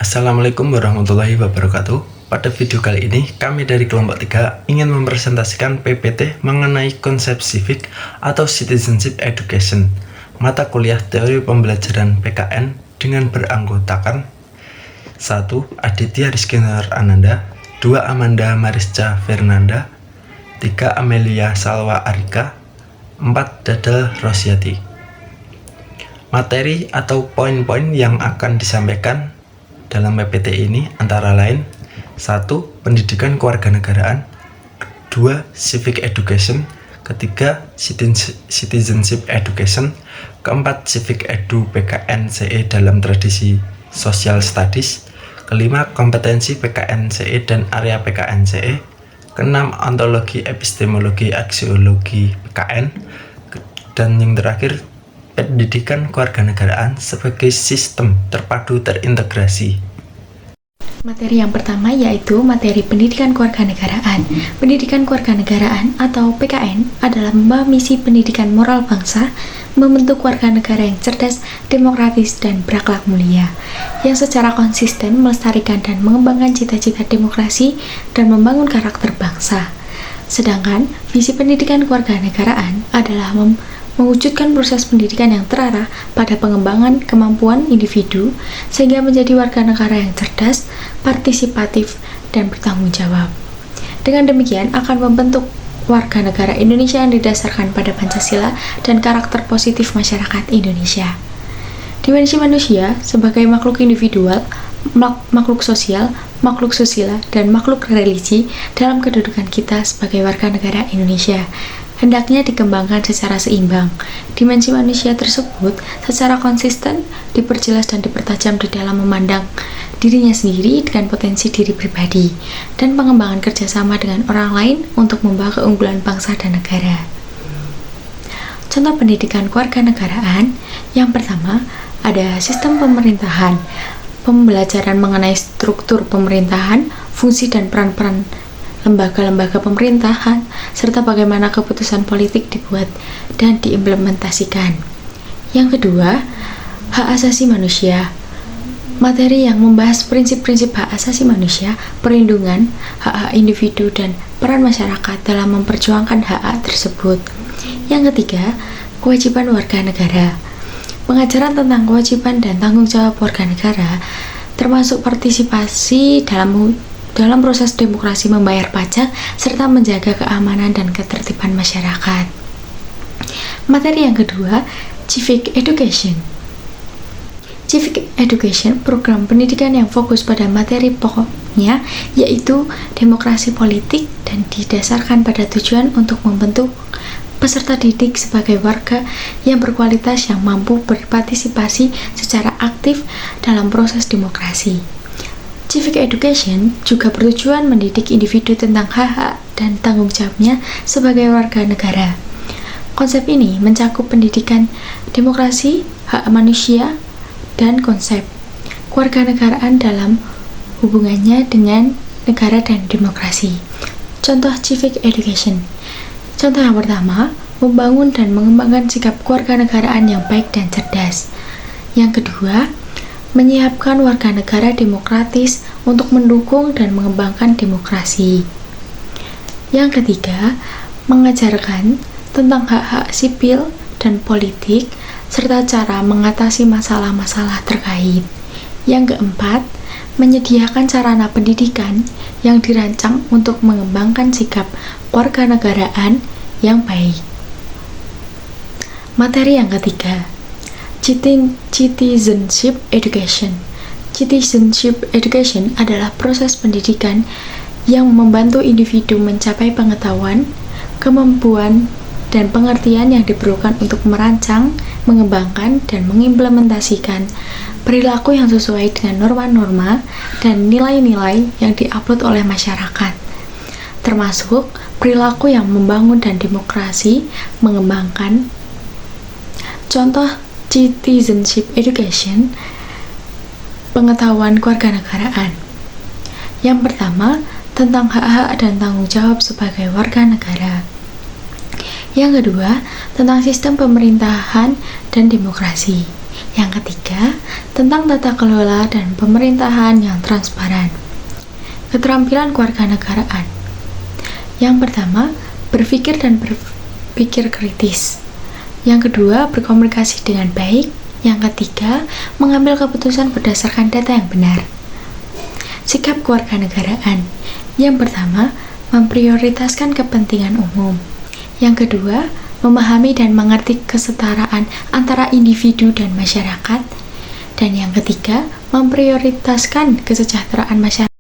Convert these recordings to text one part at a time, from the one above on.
Assalamualaikum warahmatullahi wabarakatuh. Pada video kali ini, kami dari kelompok 3 ingin mempresentasikan PPT mengenai konsep civic atau citizenship education, mata kuliah teori pembelajaran PKN dengan beranggotakan 1. Aditya Rizkynar Ananda, 2. Amanda Marisca Fernanda, 3. Amelia Salwa Arika, 4. Dadal Rosyati. Materi atau poin-poin yang akan disampaikan dalam PPT ini antara lain 1. Pendidikan kewarganegaraan, 2. Civic education, ketiga citizenship education, keempat civic edu PKN CE dalam tradisi social studies, kelima kompetensi PKN CE dan area PKN CE, keenam ontologi epistemologi aksiologi PKN, dan yang terakhir pendidikan kewarganegaraan sebagai sistem terpadu terintegrasi. Materi yang pertama yaitu materi pendidikan kewarganegaraan. Pendidikan kewarganegaraan atau PKN adalah membawa misi pendidikan moral bangsa, membentuk warga negara yang cerdas, demokratis, dan berakhlak mulia, yang secara konsisten melestarikan dan mengembangkan cita-cita demokrasi dan membangun karakter bangsa. Sedangkan visi pendidikan kewarganegaraan adalah mewujudkan proses pendidikan yang terarah pada pengembangan kemampuan individu sehingga menjadi warga negara yang cerdas, partisipatif, dan bertanggung jawab. Dengan demikian akan membentuk warga negara Indonesia yang didasarkan pada Pancasila dan karakter positif masyarakat Indonesia. Dimensi manusia sebagai makhluk individual, makhluk sosial, makhluk susila, dan makhluk religi dalam kedudukan kita sebagai warga negara Indonesia hendaknya dikembangkan secara seimbang. Dimensi manusia tersebut secara konsisten diperjelas dan dipertajam di dalam memandang dirinya sendiri dengan potensi diri pribadi dan pengembangan kerjasama dengan orang lain untuk membawa keunggulan bangsa dan negara. Contoh pendidikan kewarganegaraan yang pertama ada sistem pemerintahan, pembelajaran mengenai struktur pemerintahan, fungsi dan peran-peran lembaga-lembaga pemerintahan, serta bagaimana keputusan politik dibuat dan diimplementasikan. Yang kedua, hak asasi manusia. Materi yang membahas prinsip-prinsip hak asasi manusia, perlindungan, hak-hak individu, dan peran masyarakat dalam memperjuangkan hak-hak tersebut. Yang ketiga, kewajiban warga negara. Pengajaran tentang kewajiban dan tanggung jawab warga negara, termasuk partisipasi dalam proses demokrasi, membayar pajak, serta menjaga keamanan dan ketertiban masyarakat. Materi yang kedua, civic education. Civic education, program pendidikan yang fokus pada materi pokoknya, yaitu demokrasi politik dan didasarkan pada tujuan untuk membentuk peserta didik sebagai warga yang berkualitas yang mampu berpartisipasi secara aktif dalam proses demokrasi. Civic education juga bertujuan mendidik individu tentang hak-hak dan tanggung jawabnya sebagai warga negara. Konsep ini mencakup pendidikan demokrasi, hak manusia, dan konsep kewarganegaraan dalam hubungannya dengan negara dan demokrasi. Contoh civic education. Contoh yang pertama, membangun dan mengembangkan sikap kewarganegaraan yang baik dan cerdas. Yang kedua, menyiapkan warga negara demokratis untuk mendukung dan mengembangkan demokrasi. Yang ketiga, mengajarkan tentang hak-hak sipil dan politik serta cara mengatasi masalah-masalah terkait. Yang keempat, menyediakan sarana pendidikan yang dirancang untuk mengembangkan sikap kewarganegaraan yang baik. Materi yang ketiga, citizenship education. Citizenship education adalah proses pendidikan yang membantu individu mencapai pengetahuan, kemampuan, dan pengertian yang diperlukan untuk merancang, mengembangkan, dan mengimplementasikan perilaku yang sesuai dengan norma-norma dan nilai-nilai yang diupload oleh masyarakat, termasuk perilaku yang membangun dan demokrasi mengembangkan. Contoh citizenship education, pengetahuan kewarganegaraan. Yang pertama, tentang hak-hak dan tanggung jawab sebagai warga negara. Yang kedua, tentang sistem pemerintahan dan demokrasi. Yang ketiga, tentang tata kelola dan pemerintahan yang transparan. Keterampilan kewarganegaraan. Yang pertama, berpikir dan berpikir kritis. Yang kedua, berkomunikasi dengan baik. Yang ketiga, mengambil keputusan berdasarkan data yang benar. Sikap kewarganegaraan. Yang pertama, memprioritaskan kepentingan umum. Yang kedua, memahami dan mengerti kesetaraan antara individu dan masyarakat. Dan yang ketiga, memprioritaskan kesejahteraan masyarakat.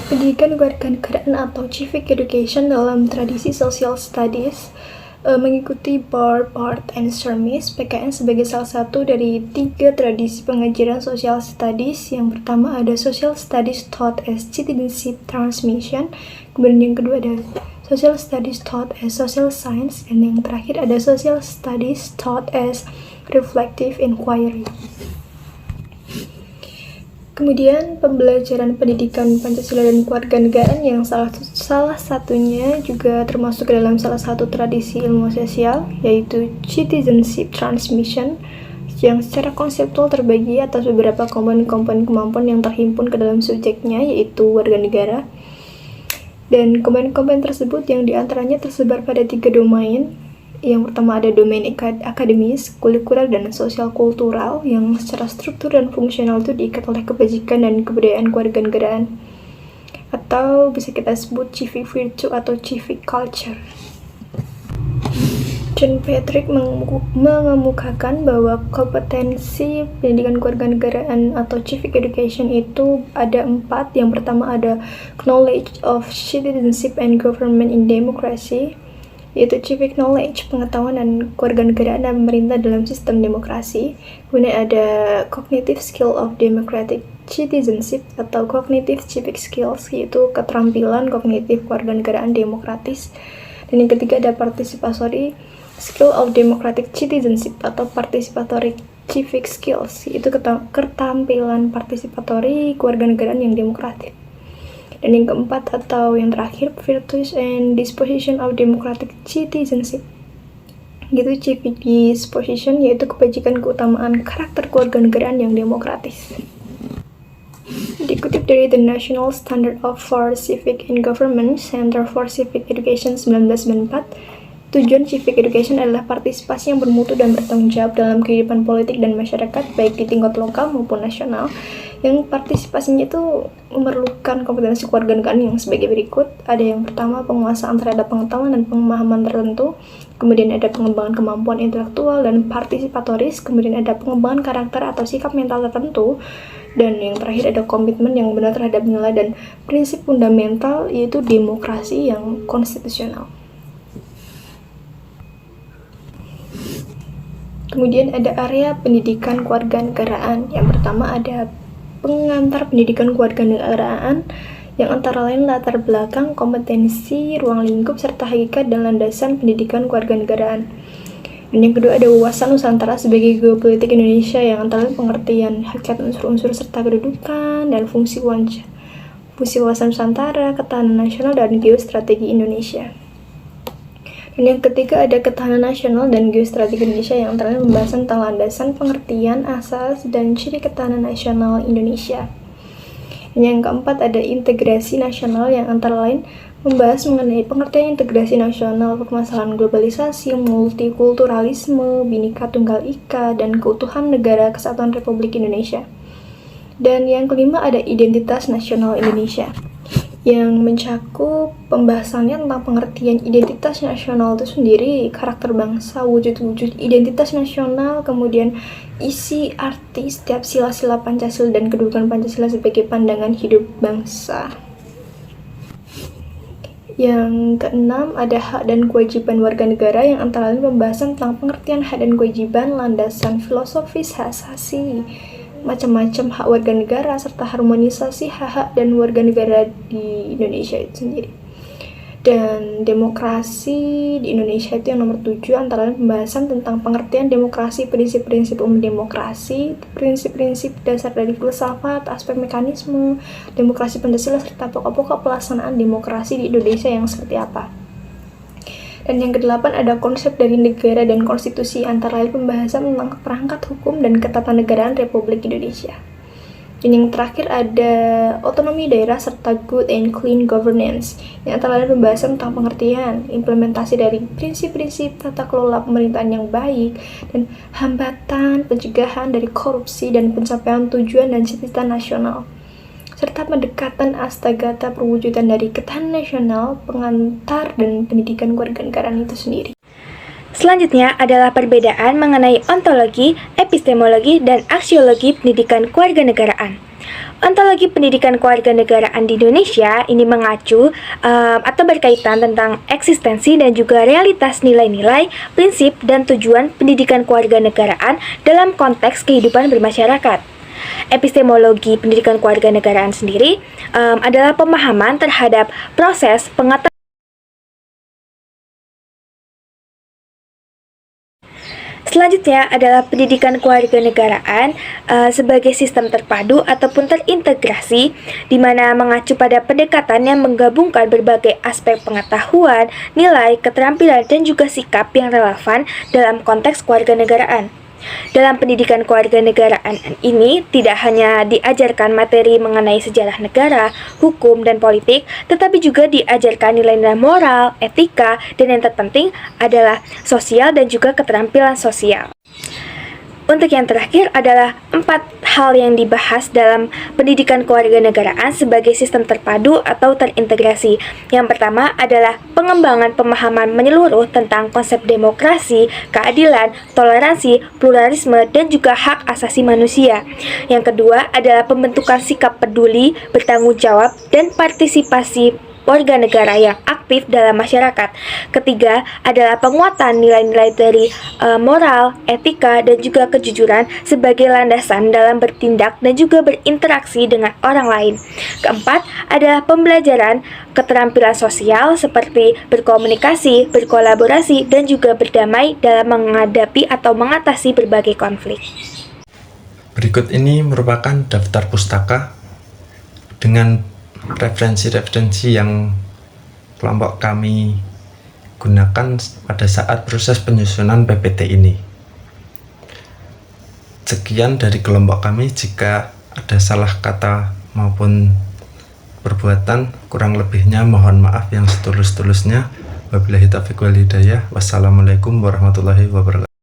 Pendidikan kewarganegaraan atau civic education dalam tradisi social studies mengikuti Bard, Barth, and Shermis. PKN sebagai salah satu dari 3 tradisi pengajaran social studies. Yang pertama ada social studies taught as citizenship transmission, kemudian yang kedua ada social studies taught as social science, dan yang terakhir ada social studies taught as reflective inquiry. Kemudian pembelajaran pendidikan Pancasila dan kewarganegaraan yang salah satunya juga termasuk ke dalam salah satu tradisi ilmu sosial, yaitu citizenship transmission, yang secara konseptual terbagi atas beberapa komponen-komponen kemampuan yang terhimpun ke dalam subjeknya, yaitu warga negara. Dan komponen-komponen tersebut yang diantaranya tersebar pada 3 domain. Yang pertama ada domain akademis, kulikuler, dan sosial kultural yang secara struktur dan fungsional itu diikat oleh kebajikan dan kebudayaan kewarganegaraan, atau bisa kita sebut civic virtue atau civic culture. John Patrick mengemukakan bahwa kompetensi pendidikan kewarganegaraan atau civic education itu ada 4. Yang pertama ada knowledge of citizenship and government in democracy, yaitu civic knowledge, pengetahuan dan kewarganegaraan dan pemerintah dalam sistem demokrasi. Kemudian ada cognitive skill of democratic citizenship atau cognitive civic skills, yaitu keterampilan kognitif kewarganegaraan demokratis. Dan yang ketiga ada participatory skill of democratic citizenship atau participatory civic skills, yaitu keterampilan partisipatory kewarganegaraan yang demokratis. Dan yang keempat atau yang terakhir, virtues and disposition of democratic citizenship, yaitu civic disposition, yaitu kebajikan keutamaan karakter kewarganegaraan yang demokratis. Dikutip dari The National Standard for Civic and Government Center for Civic Education 1994, tujuan civic education adalah partisipasi yang bermutu dan bertanggung jawab dalam kehidupan politik dan masyarakat, baik di tingkat lokal maupun nasional. Yang partisipasinya itu memerlukan kompetensi kewarganegaraan yang sebagai berikut. Ada yang pertama, penguasaan terhadap pengetahuan dan pemahaman tertentu. Kemudian ada pengembangan kemampuan intelektual dan partisipatoris. Kemudian ada pengembangan karakter atau sikap mental tertentu. Dan yang terakhir ada komitmen yang benar terhadap nilai dan prinsip fundamental, yaitu demokrasi yang konstitusional. Kemudian ada area pendidikan kewarganegaraan. Yang pertama ada pengantar pendidikan kewarganegaraan yang antara lain latar belakang, kompetensi, ruang lingkup, serta hakikat dan landasan pendidikan kewarganegaraan. Dan yang kedua ada wawasan Nusantara sebagai geopolitik Indonesia yang antara lain pengertian hakikat unsur-unsur serta kedudukan dan fungsi wawasan Nusantara, ketahanan nasional, dan geostrategi Indonesia. Dan yang ketiga ada ketahanan nasional dan geostrategi Indonesia yang antara lain pembahasan tentang landasan, pengertian, asas, dan ciri ketahanan nasional Indonesia. Dan yang keempat ada integrasi nasional yang antara lain membahas mengenai pengertian integrasi nasional, permasalahan globalisasi, multikulturalisme, Bhinneka Tunggal Ika, dan keutuhan negara kesatuan Republik Indonesia. Dan yang kelima ada identitas nasional Indonesia yang mencakup pembahasannya tentang pengertian identitas nasional itu sendiri, karakter bangsa, wujud-wujud identitas nasional, kemudian isi arti setiap sila-sila Pancasila dan kedudukan Pancasila sebagai pandangan hidup bangsa. Yang keenam ada hak dan kewajiban warga negara yang antara lain pembahasan tentang pengertian hak dan kewajiban, landasan filosofis hak asasi, macam-macam hak warga negara, serta harmonisasi hak-hak dan warga negara di Indonesia itu sendiri. Dan demokrasi di Indonesia itu yang nomor 7 antara lain pembahasan tentang pengertian demokrasi, prinsip-prinsip umum demokrasi, prinsip-prinsip dasar dari filsafat, aspek mekanisme demokrasi Pancasila, serta pokok-pokok pelaksanaan demokrasi di Indonesia yang seperti apa. Dan yang kedelapan ada konsep dari negara dan konstitusi, antara lain pembahasan tentang perangkat hukum dan ketatanegaraan Republik Indonesia. Dan yang terakhir ada otonomi daerah serta good and clean governance, yang antara lain pembahasan tentang pengertian, implementasi dari prinsip-prinsip tata kelola pemerintahan yang baik, dan hambatan pencegahan dari korupsi dan pencapaian tujuan dan cita-cita nasional, serta pendekatan astagata perwujudan dari ketahanan nasional, pengantar, dan pendidikan kewarganegaraan itu sendiri. Selanjutnya adalah perbedaan mengenai ontologi, epistemologi, dan aksiologi pendidikan kewarganegaraan. Ontologi pendidikan kewarganegaraan di Indonesia ini mengacu atau berkaitan tentang eksistensi dan juga realitas nilai-nilai, prinsip, dan tujuan pendidikan kewarganegaraan dalam konteks kehidupan bermasyarakat. Epistemologi pendidikan kewarganegaraan sendiri adalah pemahaman terhadap proses pengetahuan. Selanjutnya adalah pendidikan kewarganegaraan sebagai sistem terpadu ataupun terintegrasi, di mana mengacu pada pendekatan yang menggabungkan berbagai aspek pengetahuan, nilai, keterampilan, dan juga sikap yang relevan dalam konteks kewarganegaraan. Dalam pendidikan kewarganegaraan ini tidak hanya diajarkan materi mengenai sejarah negara, hukum, dan politik, tetapi juga diajarkan nilai-nilai moral, etika, dan yang terpenting adalah sosial dan juga keterampilan sosial. Untuk yang terakhir adalah 4 hal yang dibahas dalam pendidikan kewarganegaraan sebagai sistem terpadu atau terintegrasi. Yang pertama adalah pengembangan pemahaman menyeluruh tentang konsep demokrasi, keadilan, toleransi, pluralisme, dan juga hak asasi manusia. Yang kedua adalah pembentukan sikap peduli, bertanggung jawab, dan partisipasi warga negara yang aktif dalam masyarakat. Ketiga adalah penguatan nilai-nilai dari moral, etika, dan juga kejujuran sebagai landasan dalam bertindak dan juga berinteraksi dengan orang lain. Keempat adalah pembelajaran keterampilan sosial seperti berkomunikasi, berkolaborasi, dan juga berdamai dalam menghadapi atau mengatasi berbagai konflik. Berikut ini merupakan daftar pustaka dengan referensi-referensi yang kelompok kami gunakan pada saat proses penyusunan PPT ini. Sekian dari kelompok kami. Jika ada salah kata maupun perbuatan, kurang lebihnya mohon maaf yang setulus-tulusnya. Wabillahi taufiq wal hidayah. Wassalamualaikum warahmatullahi wabarakatuh.